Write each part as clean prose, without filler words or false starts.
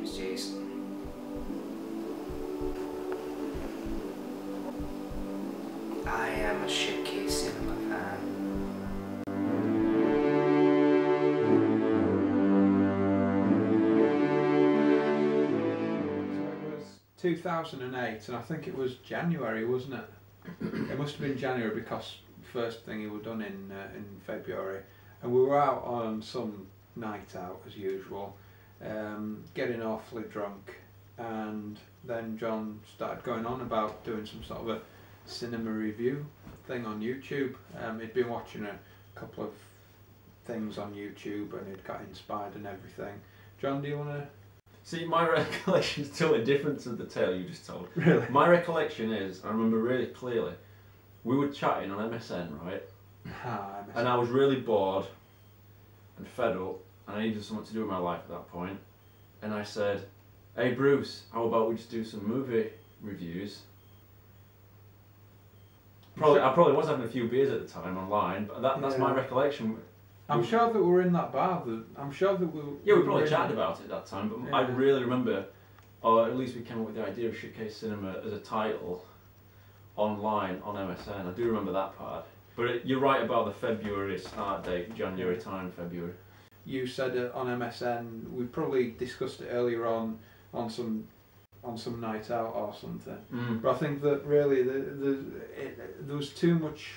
name's Jason. I am a Shitcase Cinema fan. So it was 2008, and I think it was January, wasn't it? It must have been January because first thing he was done in February, and we were out on some night out as usual, getting awfully drunk, and then John started going on about doing some sort of a cinema review thing on YouTube. He'd been watching a couple of things on YouTube and he'd got inspired and everything. John, do you want to... See, my recollection is totally different to the tale you just told. Really? My recollection is, I remember really clearly, we were chatting on MSN, right? MSN. And I was really bored and fed up and I needed something to do with my life at that point. And I said, hey Bruce, how about we just do some movie reviews? I probably was having a few beers at the time online, but that's my recollection. I'm sure that we were in that bar. I'm sure that we... Yeah, we probably chatted about it at that time, but I really remember, or at least we came up with the idea of Shitcase Cinema as a title online on MSN. I do remember that part. But you're right about the February start date, January time, February. You said it on MSN. We probably discussed it earlier on some night out or something. But I think that really there was too much.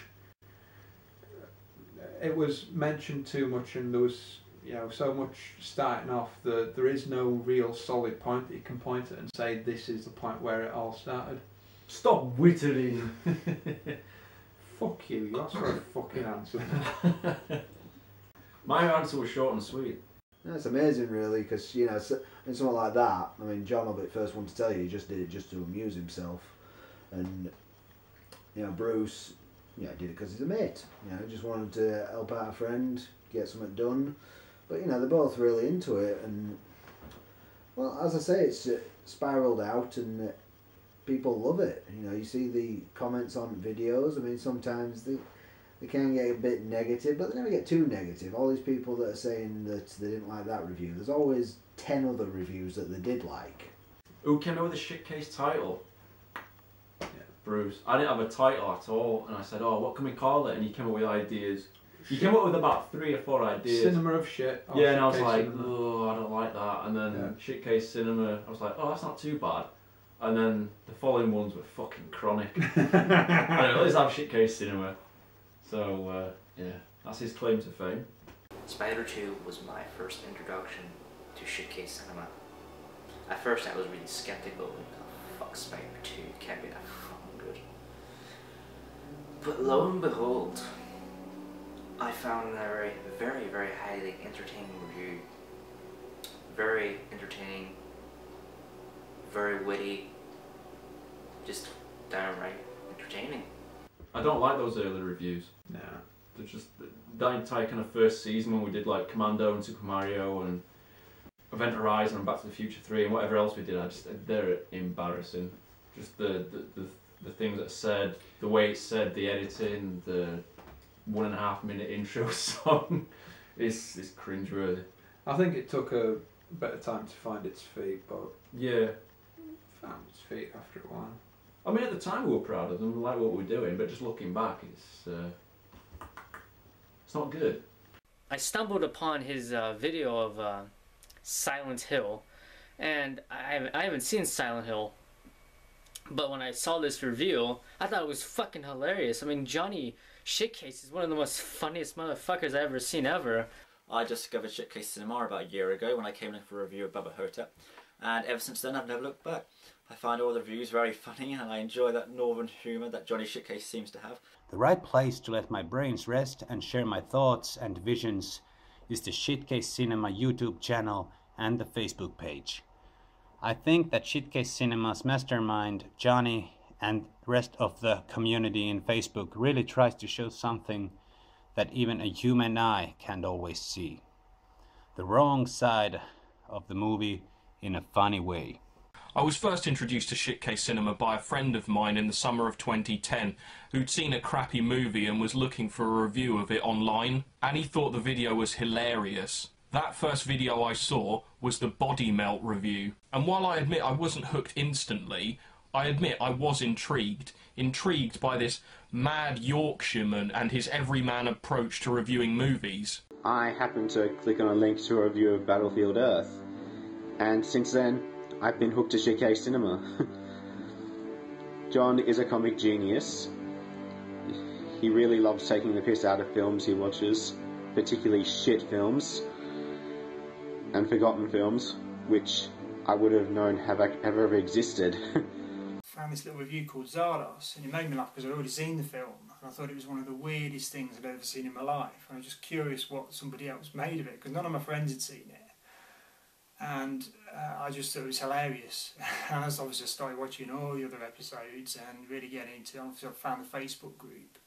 It was mentioned too much, and there was so much starting off that there is no real solid point that you can point at and say this is the point where it all started. Stop wittering. Fuck you. You asked for a fucking answer. My answer was short and sweet. That's amazing, really, because in something like that, I mean, John will be the first one to tell you he just did it just to amuse himself, and Bruce, did it because he's a mate. Just wanted to help out a friend, get something done. But they're both really into it, and well, as I say, it's spiraled out, and people love it. You see the comments on videos. I mean, sometimes they can get a bit negative, but they never get too negative. All these people that are saying that they didn't like that review, there's always 10 other reviews that they did like. Who came up with the Shitcase title? Yeah, Bruce. I didn't have a title at all, and I said, oh, what can we call it? And he came up with ideas. He came up with about 3 or 4 ideas. Cinema of shit. Yeah, and I was like, oh, I don't like that. And then Shitcase Cinema, I was like, oh, that's not too bad. And then the following ones were fucking chronic. Anyway, let's have Shitcase Cinema. So, yeah, that's his claim to fame. Spider 2 was my first introduction to Shitcase Cinema. At first I was really skeptical, oh, fuck Spider 2, can't be that fucking good. But lo and behold, I found a very, very highly entertaining review. Very entertaining, very witty, just downright entertaining. I don't like those early reviews. No. They're just that entire kind of first season when we did like Commando and Super Mario and Event Horizon and Back to the Future 3 and whatever else we did, they're embarrassing. Just the things that are said, the way it's said, the editing, the 1.5 minute intro song is cringeworthy. I think it took a bit of time to find its feet, but yeah, it found its feet after a while. I mean, at the time we were proud of them, we liked what we were doing, but just looking back, it's not good. I stumbled upon his video of Silent Hill, and I haven't seen Silent Hill, but when I saw this review, I thought it was fucking hilarious. I mean, Johnny Shitcase is one of the most funniest motherfuckers I've ever seen ever. I discovered Shitcase Cinema about a year ago when I came in for a review of Baba Hotep, and ever since then I've never looked back. I find all the reviews very funny, and I enjoy that northern humour that Johnny Shitcase seems to have. The right place to let my brains rest and share my thoughts and visions is the Shitcase Cinema YouTube channel and the Facebook page. I think that Shitcase Cinema's mastermind, Johnny, and the rest of the community in Facebook really tries to show something that even a human eye can't always see. The wrong side of the movie in a funny way. I was first introduced to Shitcase Cinema by a friend of mine in the summer of 2010 who'd seen a crappy movie and was looking for a review of it online, and he thought the video was hilarious. That first video I saw was the Body Melt review, and while I admit I wasn't hooked instantly, I admit I was intrigued by this mad Yorkshireman and his everyman approach to reviewing movies. I happened to click on a link to a review of Battlefield Earth, and since then I've been hooked to Shitcase Cinema. John is a comic genius. He really loves taking the piss out of films he watches, particularly shit films and forgotten films, which I would have known have ever existed. Found this little review called Zardos, and it made me laugh because I'd already seen the film, and I thought it was one of the weirdest things I'd ever seen in my life. And I was just curious what somebody else made of it, because none of my friends had seen it. And I just thought it was hilarious. And I obviously started watching all the other episodes and really getting into it. Obviously I found the Facebook group,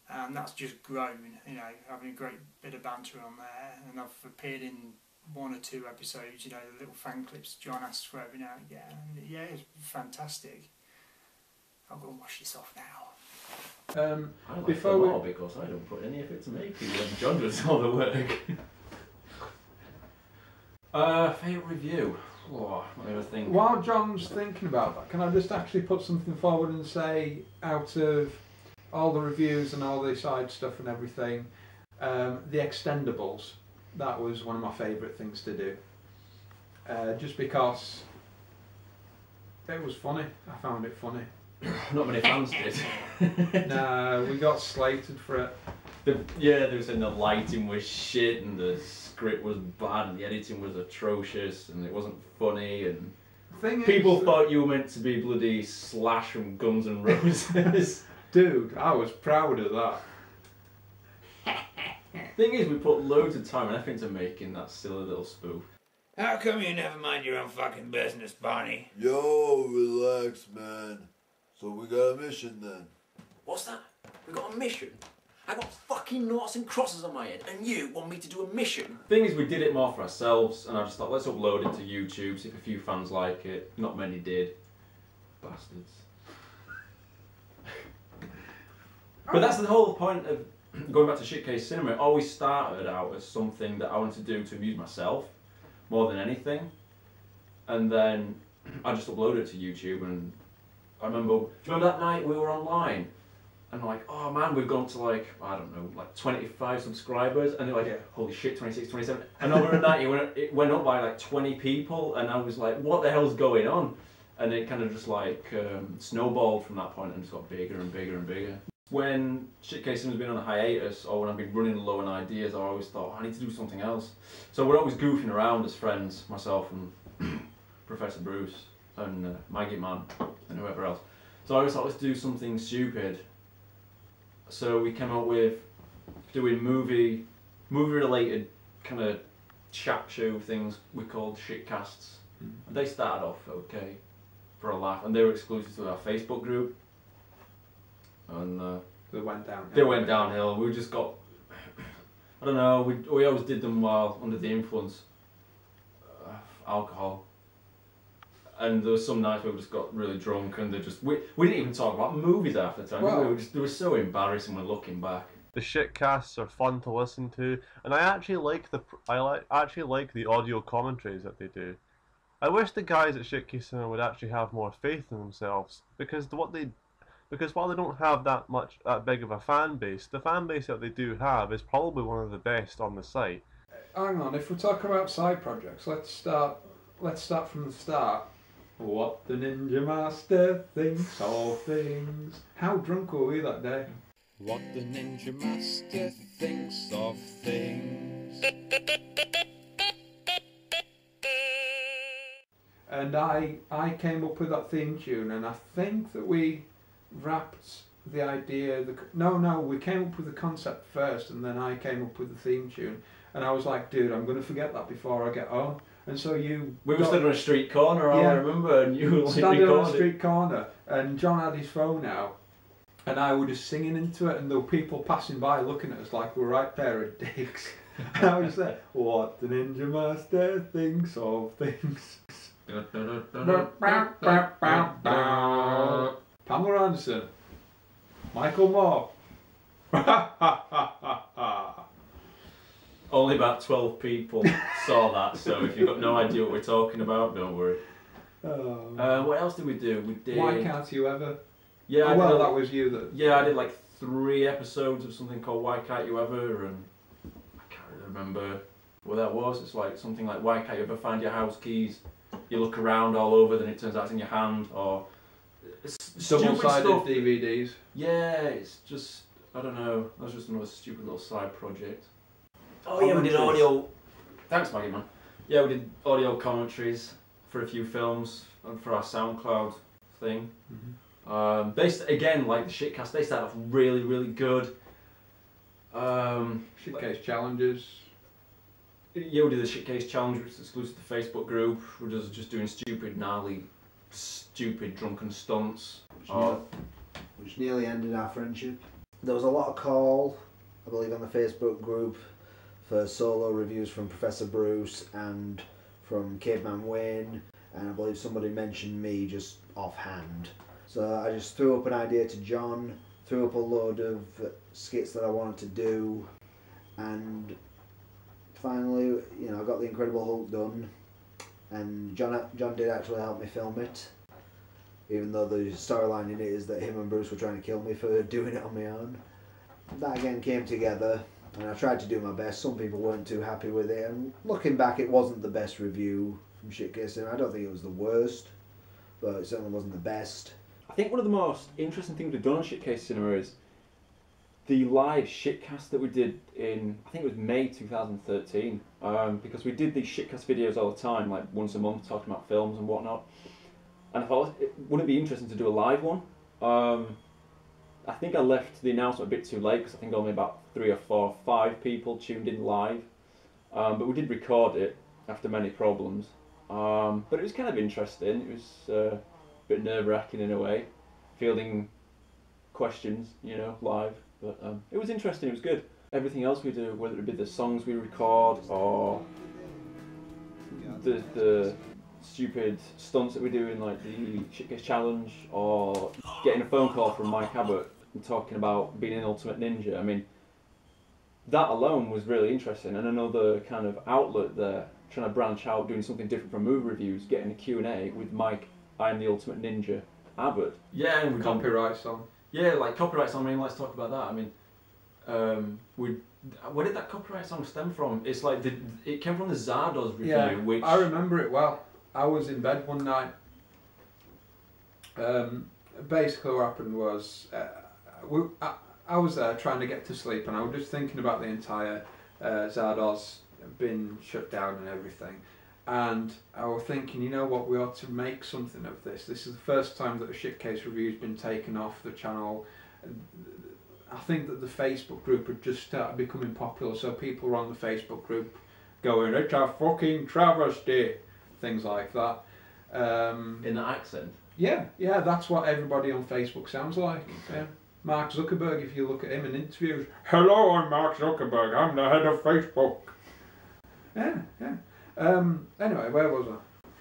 and that's just grown, you know, having a great bit of banter on there. And I've appeared in 1 or 2 episodes, you know, the little fan clips John asks for every now and again. And yeah, it's fantastic. I'll go and wash this off now. I like before it all because I don't put any effort to make it when John does all the work. Favourite review? Oh, what do I think? While John's thinking about that, can I just actually put something forward and say, out of all the reviews and all the side stuff and everything, the extendables, that was one of my favourite things to do. Just because it was funny. I found it funny. Not many fans did. Nah, we got slated for it. Yeah, they were saying the lighting was shit and the script was bad and the editing was atrocious and it wasn't funny, and people thought you were meant to be bloody Slash from Guns N' Roses. Dude, I was proud of that. Thing is, we put loads of time and effort into making that silly little spoof. How come you never mind your own fucking business, Barney? Yo, relax, man. So we got a mission then. What's that? We got a mission? I got fucking noughts and crosses on my head, and you want me to do a mission? Thing is, we did it more for ourselves, and I just thought, let's upload it to YouTube, see if a few fans like it. Not many did. Bastards. But that's the whole point of going back to Shitcase Cinema. It always started out as something that I wanted to do to amuse myself more than anything, and then I just uploaded it to YouTube. And I remember, do you remember that night we were online and like, oh man, we've gone to like, I don't know, like 25 subscribers, and they're like, yeah, holy shit, 26, 27, and over a night it went up by like 20 people, and I was like, what the hell's going on? And it kind of just like snowballed from that point and just got bigger and bigger and bigger. When Shitcase Cinema's been on a hiatus, or when I've been running low on ideas, I always thought, I need to do something else. So we're always goofing around as friends, myself and Professor Bruce and Maggie Man and whoever else. So I always thought, let's do something stupid. So we came up with doing movie related kind of chat show things we called Shitcasts. And they started off okay, for a laugh, and they were exclusive to our Facebook group. And they went downhill. They went downhill. We just got, I don't know, we always did them while under the influence of alcohol. And there was some nights where we just got really drunk, and we didn't even talk about movies after the time. Well, they were so embarrassing when looking back. The shitcasts are fun to listen to, and I actually like the audio commentaries that they do. I wish the guys at Shitcase Cinema would actually have more faith in themselves, because while they don't have that big of a fan base, the fan base that they do have is probably one of the best on the site. Hang on, if we're talking about side projects, let's start from the start. What the Ninja Master thinks of things. How drunk were we that day? What the Ninja Master thinks of things. And I came up with that theme tune, and I think that we wrapped the idea. We came up with the concept first, and then I came up with the theme tune. And I was like, dude, I'm going to forget that before I get home. And so we were stood on a street corner, I remember, and you were like standing on a street corner, and John had his phone out, and I was just singing into it, and there were people passing by looking at us like we're right pair of dicks. And I was just like, what the Ninja Master thinks of things. Pamela Anderson, Michael Moore. Only about 12 people saw that, so if you've got no idea what we're talking about, don't worry. What else did we do? We did. Why Can't You Ever? Yeah, oh, that was you that. Yeah, I did like 3 episodes of something called Why Can't You Ever, and I can't really remember what that was. It's like something like Why Can't You Ever Find Your House Keys? You look around all over, then it turns out it's in your hand, or double-sided DVDs. Yeah, it's just, I don't know. That was just another stupid little side project. Oh yeah, we did audio. Thanks, Maggie, man. Yeah, we did audio commentaries for a few films and for our SoundCloud thing. Again, like the Shitcast, they started off really, really good. Shitcase challenges. Yeah, we did the Shitcase challenge, which is exclusive to the Facebook group. We're just doing stupid, gnarly, stupid drunken stunts. Which nearly ended our friendship. There was a lot of call, I believe, on the Facebook group for solo reviews from Professor Bruce and from Caveman Wayne, and I believe somebody mentioned me just offhand. So I just threw up an idea to John, threw up a load of skits that I wanted to do, and finally, you know, I got the Incredible Hulk done, and John did actually help me film it, even though the storyline in it is that him and Bruce were trying to kill me for doing it on my own. That again came together, and I tried to do my best. Some people weren't too happy with it, and looking back, it wasn't the best review from Shitcase Cinema. I don't think it was the worst, but it certainly wasn't the best. I think one of the most interesting things we've done on Shitcase Cinema is the live shitcast that we did in, I think it was May 2013, because we did these shitcast videos all the time, like once a month, talking about films and whatnot. And I thought, wouldn't it be interesting to do a live one? I think I left the announcement a bit too late, because I think only about 3 or 4 or 5 people tuned in live. But we did record it after many problems. But it was kind of interesting. It was a bit nerve-wracking in a way, fielding questions, you know, live. But it was interesting, it was good. Everything else we do, whether it be the songs we record or the stupid stunts that we do in like the Shitcase Challenge, or getting a phone call from Mike Abbott and talking about being an Ultimate Ninja. I mean, that alone was really interesting, and another kind of outlet there, trying to branch out, doing something different from movie reviews, getting a Q&A with Mike, I Am the Ultimate Ninja, Abbott. Yeah, and we copyright song. Yeah, like copyright song. I mean, let's talk about that. I mean, where did that copyright song stem from? It's like it came from the Zardoz review. Yeah, which I remember it well. I was in bed one night. Basically, what happened was I was there trying to get to sleep, and I was just thinking about the entire Zardoz being shut down and everything. And I was thinking, you know what, we ought to make something of this. This is the first time that a Shitcase review's been taken off the channel. I think that the Facebook group had just started becoming popular, so people were on the Facebook group going, "It's a fucking travesty," things like that. In that accent? Yeah, that's what everybody on Facebook sounds like. Yeah. Mark Zuckerberg, if you look at him in interviews, "Hello, I'm Mark Zuckerberg, I'm the head of Facebook." Yeah. Anyway, where was I?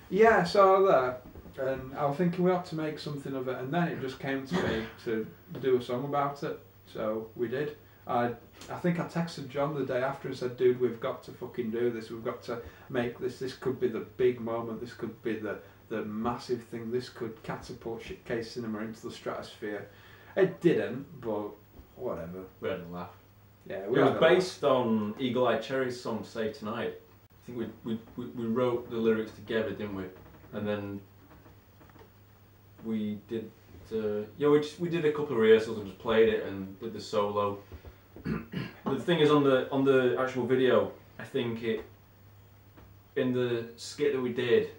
Yeah, so I was there, and I was thinking we ought to make something of it, and then it just came to me to do a song about it, so we did. I think I texted John the day after and said, "Dude, we've got to fucking do this, we've got to make this could be the big moment, this could be the massive thing, this could catapult Shitcase Cinema into the stratosphere." It didn't, but whatever. We had a laugh. Yeah, it was based on Eagle Eye Cherry's song "Say Tonight." I think we wrote the lyrics together, didn't we? And then we did we did a couple of rehearsals and just played it and did the solo. But the thing is, on the actual video, I think in the skit that we did,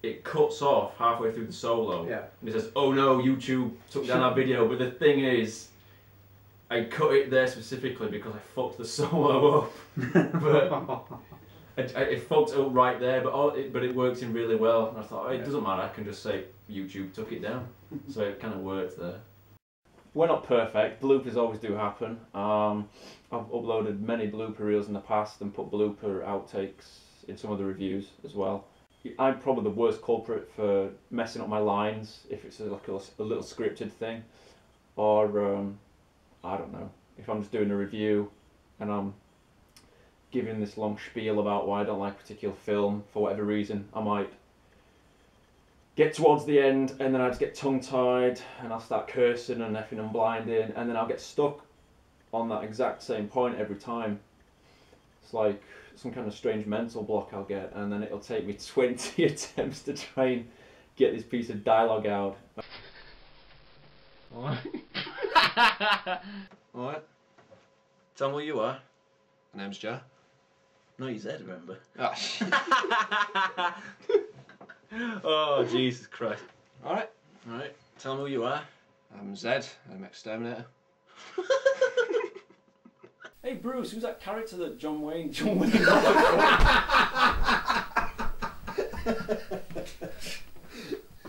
it cuts off halfway through the solo. Yeah. And it says, "Oh no, YouTube took down our video." But the thing is, I cut it there specifically because I fucked the solo up. But it fucked up right there, but it works in really well. And I thought, it doesn't matter, I can just say YouTube took it down. So it kind of worked there. We're not perfect, bloopers always do happen. I've uploaded many blooper reels in the past and put blooper outtakes in some of the reviews as well. I'm probably the worst culprit for messing up my lines if it's like a little scripted thing, or I don't know, if I'm just doing a review and I'm giving this long spiel about why I don't like a particular film for whatever reason, I might get towards the end and then I just get tongue-tied and I'll start cursing and effing and blinding, and then I'll get stuck on that exact same point every time. It's like some kind of strange mental block I'll get, and then it'll take me 20 attempts to try and get this piece of dialogue out. Alright. Alright. Tell me who you are. My name's Joe. No, you said, remember? Oh, Oh, Jesus Christ. Alright. Alright. Tell me who you are. I'm Zed. I'm Exterminator. Hey Bruce, who's that character that John Wayne Come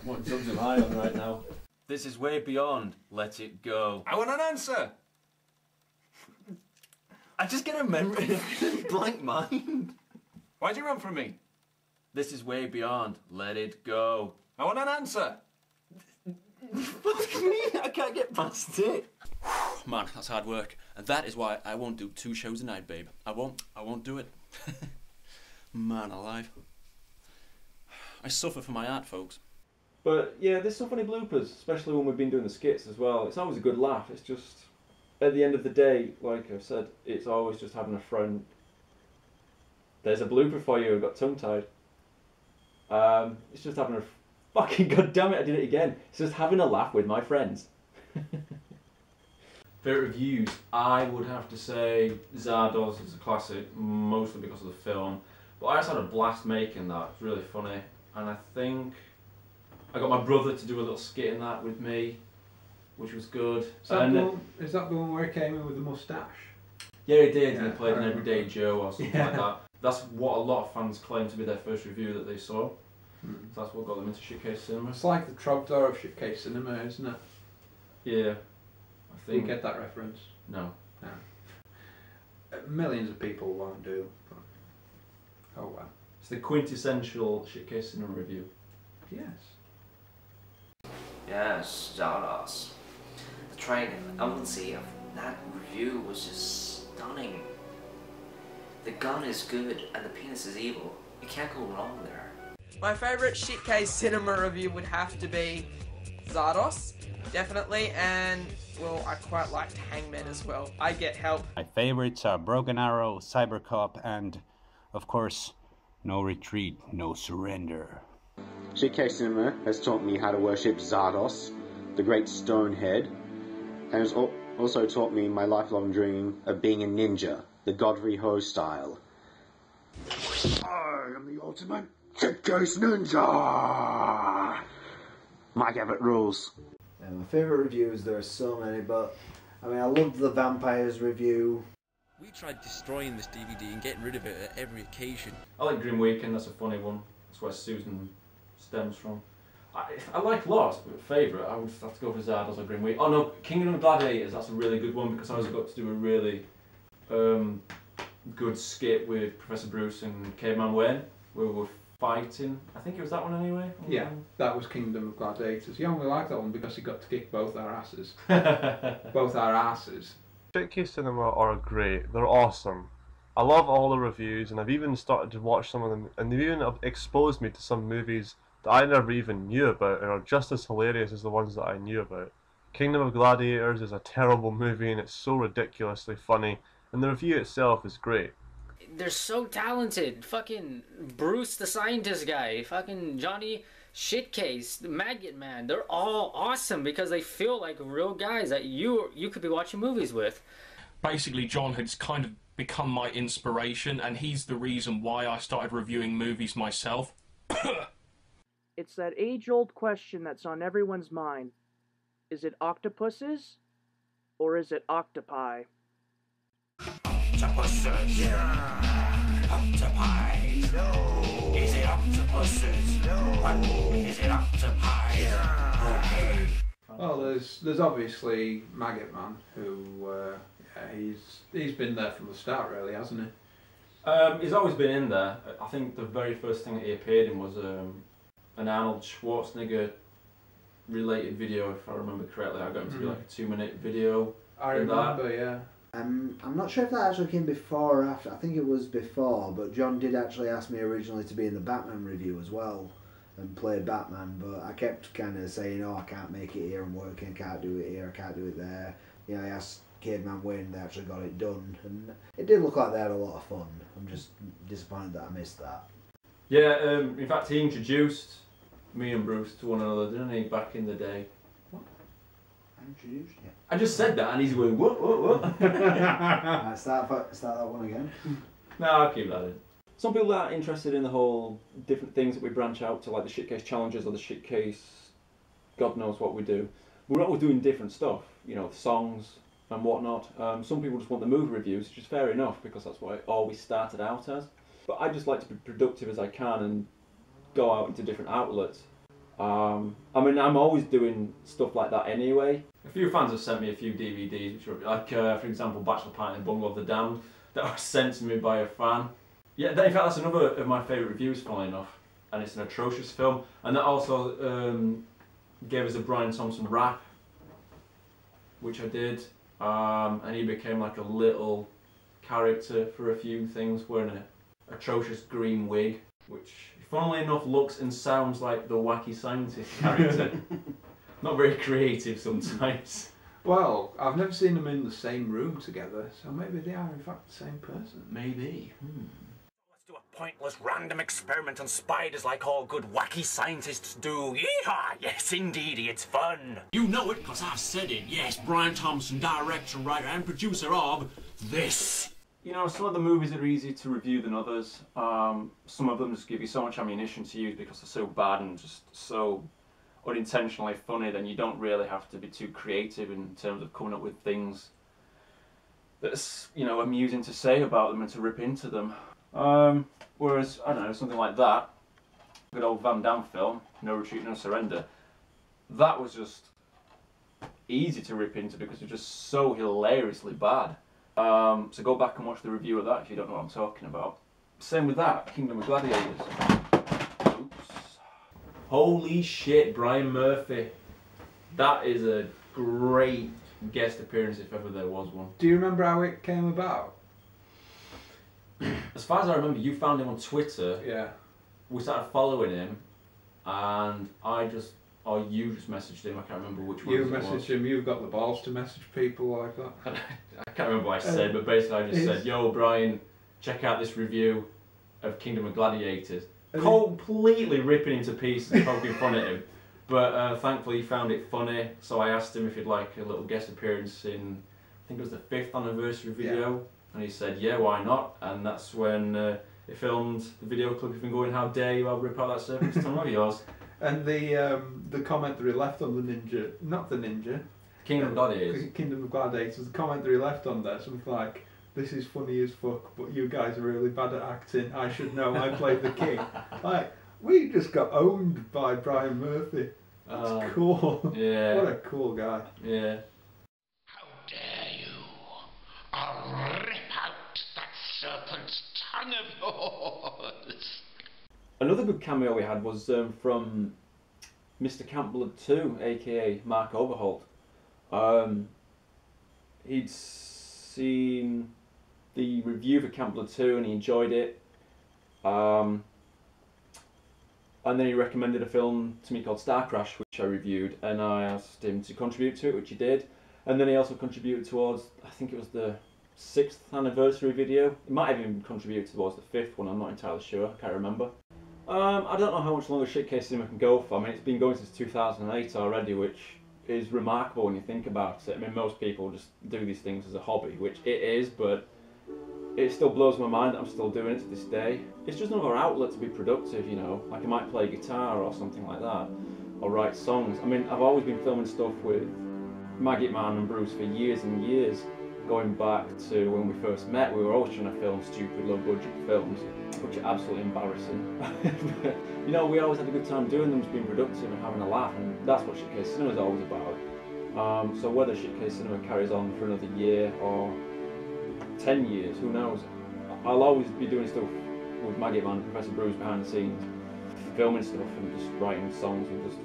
on, drugs am I on right now? This is way beyond Let It Go. I want an answer! I just get a memory blank mind. Why'd you run from me? This is way beyond Let It Go. I want an answer! Fuck me, I can't get past it. Man, that's hard work. And that is why I won't do 2 shows a night, babe. I won't do it. Man alive. I suffer for my art, folks. But yeah, there's some funny bloopers, especially when we've been doing the skits as well. It's always a good laugh. It's just, at the end of the day, like I've said, it's always just having a friend. There's a blooper for you, I got tongue-tied. It's just having a fucking goddammit, I did it again. It's just having a laugh with my friends. Favourite reviews, I would have to say Zardos is a classic, mostly because of the film. But I just had a blast making that, it's really funny. And I think I got my brother to do a little skit in that with me, which was good. Is that the one where he came in with the moustache? Yeah, he did, Yeah, and he played an I everyday Joe or something like that. That's what a lot of fans claim to be their first review that they saw. So that's what got them into Shitcase Cinema. It's like the Trogdor of Shitcase Cinema, isn't it? Yeah. I think. You get that reference? No. No. Millions of people won't do. But oh well. It's the quintessential Shitcase Cinema review. Yes. Yes, Zardos. The training, the elements of that review was just stunning. The gun is good and the penis is evil. You can't go wrong there. My favourite Shitcase Cinema review would have to be Zardos, definitely, and, well, I quite liked Hangman as well. I Get Help. My favorites are Broken Arrow, Cybercop, and, of course, No Retreat, No Surrender. Shitcase Cinema has taught me how to worship Zardos, the great stonehead, and has also taught me my lifelong dream of being a ninja, the Godfrey Ho style. I am the ultimate Shitcase Ninja! Mike Abbott rules. Yeah, my favourite reviews, there are so many, but I mean, I loved the Vampires review. We tried destroying this DVD and getting rid of it at every occasion. I like Grim Weekend, that's a funny one. That's where Susan stems from. I like Lost, but favourite, I would have to go for Zardos or Grim Week. Oh no, Kingdom of Gladiators, that's a really good one because I also got to do a really good skit with Professor Bruce and Caveman Wayne, where we were fighting. I think it was that one anyway. Yeah, that was Kingdom of Gladiators. You only liked that one because he got to kick both our asses. Both our asses. Shitcase Cinema are great. They're awesome. I love all the reviews, and I've even started to watch some of them, and they've even exposed me to some movies that I never even knew about and are just as hilarious as the ones that I knew about. Kingdom of Gladiators is a terrible movie and it's so ridiculously funny, and the review itself is great. They're so talented. Fucking Bruce the scientist guy, fucking Johnny Shitcase, the Maggot Man. They're all awesome because they feel like real guys that you could be watching movies with. Basically, John has kind of become my inspiration, and he's the reason why I started reviewing movies myself. It's that age-old question that's on everyone's mind. Is it octopuses, or is it octopi? Octopuses, yeah. Octopi, no. Is it octopuses? No. What? Is it octopi? Yeah. Okay. Well, there's obviously Maggot Man, who he's been there from the start, really, hasn't he? He's always been in there. I think the very first thing that he appeared in was an Arnold Schwarzenegger related video, if I remember correctly. I got him to do like a 2-minute video. I remember, yeah. I'm not sure if that actually came before or after. I think it was before, but John did actually ask me originally to be in the Batman review as well and play Batman, but I kept kind of saying, oh, I can't make it here, I'm working, can't do it here, I can't do it there. You know, I asked Caveman Wayne, they actually got it done, and it did look like they had a lot of fun. I'm just disappointed that I missed that. Yeah, in fact he introduced me and Bruce to one another, didn't he, back in the day? What? I introduced you? I just said that and he's going, what? Right, start that one again. No, I'll keep that in. Some people that are interested in the whole different things that we branch out to, like the Shitcase challenges or the Shitcase, God knows what we do. We're always doing different stuff, you know, songs and whatnot. Some people just want the movie reviews, which is fair enough because that's what I always started out as. But I just like to be productive as I can and go out into different outlets. I mean, I'm always doing stuff like that anyway. A few fans have sent me a few DVDs, which are like, for example, Bachelor Party and Bungalow of the Damned, that was sent to me by a fan. Yeah, in fact, that's another of my favourite reviews, funnily enough, and it's an atrocious film. And that also gave us a Brian Thompson rap, which I did, and he became like a little character for a few things, wearing an atrocious green wig, which funnily enough looks and sounds like the wacky scientist character. Not very creative sometimes. Well, I've never seen them in the same room together, so maybe they are in fact the same person. Maybe. Let's do a pointless random experiment on spiders like all good wacky scientists do. Yeehaw! Yes, indeedy, it's fun. You know it because I've said it. Yes, Brian Thompson, director, writer and producer of this. You know, some of the movies are easier to review than others. Some of them just give you so much ammunition to use because they're so bad and just so unintentionally funny, then you don't really have to be too creative in terms of coming up with things that's, you know, amusing to say about them and to rip into them. Whereas, I don't know, something like that, good old Van Damme film, No Retreat, No Surrender, that was just easy to rip into because it's just so hilariously bad. So go back and watch the review of that if you don't know what I'm talking about. Same with that, Kingdom of Gladiators. Oops. Holy shit, Brian Murphy. That is a great guest appearance if ever there was one. Do you remember how it came about? As far as I remember, you found him on Twitter. Yeah. We started following him, and or you just messaged him. I can't remember which one. You messaged him. You've got the balls to message people like that. I can't remember what I said, but basically I just said, "Yo, Brian, check out this review of Kingdom of Gladiators." Completely ripping him to pieces, poking fun at him. But thankfully he found it funny, so I asked him if he'd like a little guest appearance in, I think it was the 5th anniversary video. Yeah. And he said, yeah, why not? And that's when he filmed the video clip of him going, how dare you, I'll rip out that serpent's tongue of yours. And the comment that he left on the ninja, not the ninja, Kingdom of Gladiators. Kingdom of Gladiators, the comment that he left on there, something like, this is funny as fuck, but you guys are really bad at acting, I should know, I played the king. Like, we just got owned by Brian Murphy. That's cool. Yeah. What a cool guy. Yeah. How dare you? I'll rip out that serpent's tongue of yours. Another good cameo we had was from Mr. Campbell 2, aka Mark Overholt. He'd seen the review for Campbell 2 and he enjoyed it. And then he recommended a film to me called Star Crash, which I reviewed, and I asked him to contribute to it, which he did. And then he also contributed towards, I think it was the 6th anniversary video. He might have even contributed towards the 5th one, I'm not entirely sure, I can't remember. I don't know how much longer Shitcase Cinema can go for. I mean, it's been going since 2008 already, which is remarkable when you think about it. I mean, most people just do these things as a hobby, which it is, but it still blows my mind that I'm still doing it to this day. It's just another outlet to be productive, you know. Like I might play guitar or something like that, or write songs. I mean, I've always been filming stuff with Maggot Man and Bruce for years and years. Going back to when we first met, we were always trying to film stupid, low-budget films, which are absolutely embarrassing. But, you know, we always had a good time doing them, just being productive and having a laugh, and that's what Shitcase Cinema is always about. So whether Shitcase Cinema carries on for another year or 10 years, who knows? I'll always be doing stuff with Maggot Man and Professor Bruce behind the scenes, filming stuff and just writing songs and just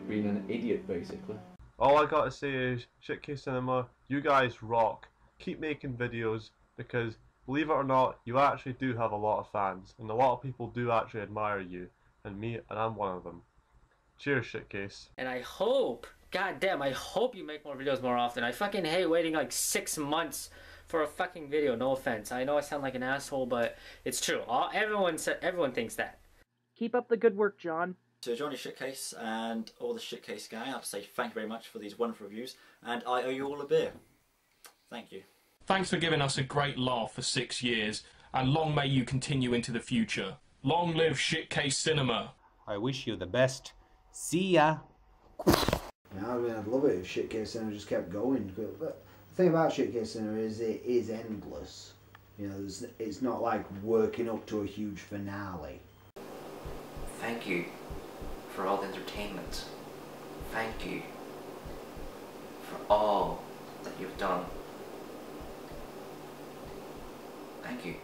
being an idiot, basically. All I gotta say is, Shitcase Cinema, you guys rock. keep making videos, because believe it or not, you actually do have a lot of fans, and a lot of people do actually admire you, and I'm one of them. Cheers, Shitcase. And I hope, goddamn, I hope you make more videos more often. I fucking hate waiting like 6 months for a fucking video. No offense. I know I sound like an asshole, but it's true. Everyone thinks that. Keep up the good work, John. To Johnny Shitcase and all the Shitcase gang, I have to say thank you very much for these wonderful reviews, and I owe you all a beer. Thank you. Thanks for giving us a great laugh for 6 years, and long may you continue into the future. Long live Shitcase Cinema. I wish you the best. See ya. Yeah, I mean, I'd love it if Shitcase Cinema just kept going. But the thing about Shitcase Cinema is it is endless. You know, it's not like working up to a huge finale. Thank you for all the entertainment. Thank you for all that you've done. Thank you.